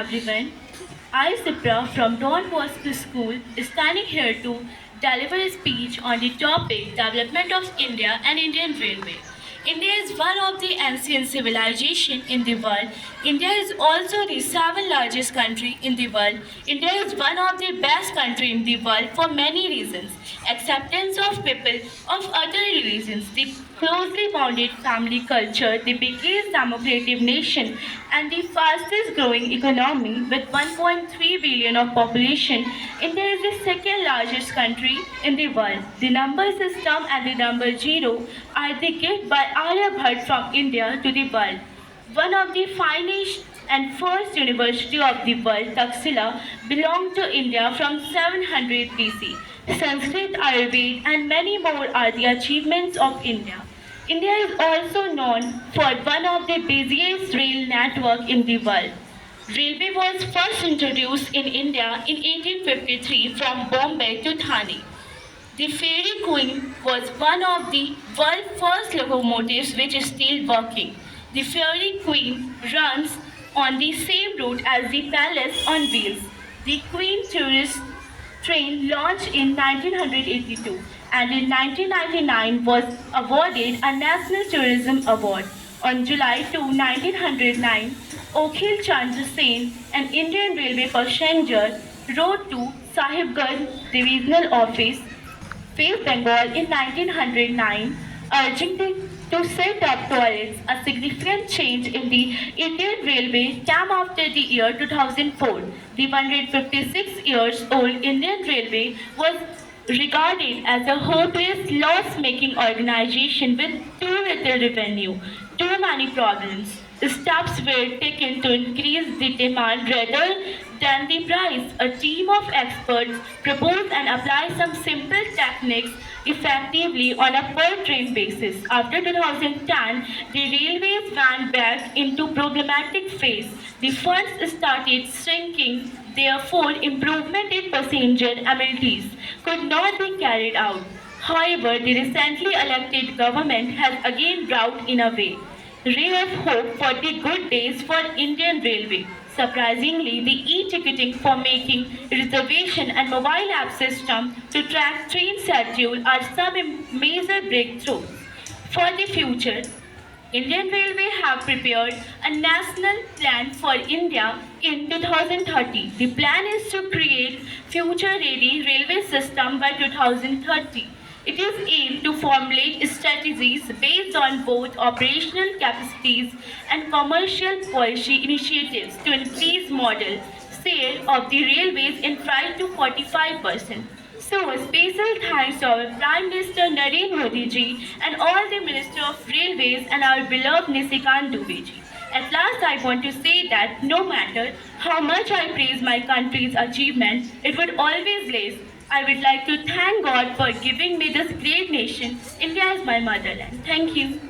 everyone. I, Sipra from Don Bosco School, is standing here to deliver a speech on the topic Development of India and Indian Railway. India is one of the ancient civilizations in the world. India is also the seventh largest country in the world. India is one of the best countries in the world for many reasons. Acceptance of people of other religions, the closely bounded family culture, the biggest democratic nation, and the fastest growing economy with 1.3 billion of population. India is the second largest country in the world. The number system and the number zero are the gift by Aryabhat from India to the world. One of the finest and first university of the world, Taxila, belonged to India from 700 BC. Sanskrit, Ayurveda, and many more are the achievements of India. India is also known for one of the busiest rail network in the world. Railway was first introduced in India in 1853 from Bombay to Thane. The Fairy Queen was one of the world's first locomotives which is still working. The Fairy Queen runs on the same route as the Palace on Wheels. The Queen Tourist Train launched in 1982 and in 1999 was awarded a National Tourism Award. On July 2, 1909, Okhil Chandra Sen, an Indian Railway passenger, wrote to Sahibganj Divisional Office, West Bengal in 1909, urging to set up toilets. A significant change in the Indian Railway came after the year 2004. The 156 years old Indian Railway was regarded as a hopeless, loss-making organization with too little revenue, too many problems. Steps were taken to increase the demand rather than the price. A team of experts proposed and applied some simple techniques effectively on a per train basis. After 2010, the railways went back into problematic phase. The funds started shrinking, therefore improvement in passenger amenities could not be carried out. However, the recently elected government has again brought in a way ray of hope for the good days for Indian Railway. Surprisingly, the e-ticketing for making reservation and mobile app system to track train schedule are some major breakthroughs. For the future, Indian Railway have prepared a national plan for India in 2030. The plan is to create future-ready railway system by 2030. It is aimed to formulate strategies based on both operational capacities and commercial policy initiatives to increase modal share of the railways in 5 to 45%. So, a special thanks to our Prime Minister Narendra Modi ji and all the Minister of Railways and our beloved Nisikant Dubey ji. At last, I want to say that no matter how much I praise my country's achievement, it would always less. I would like to thank God for giving me this great nation. India is my motherland. Thank you.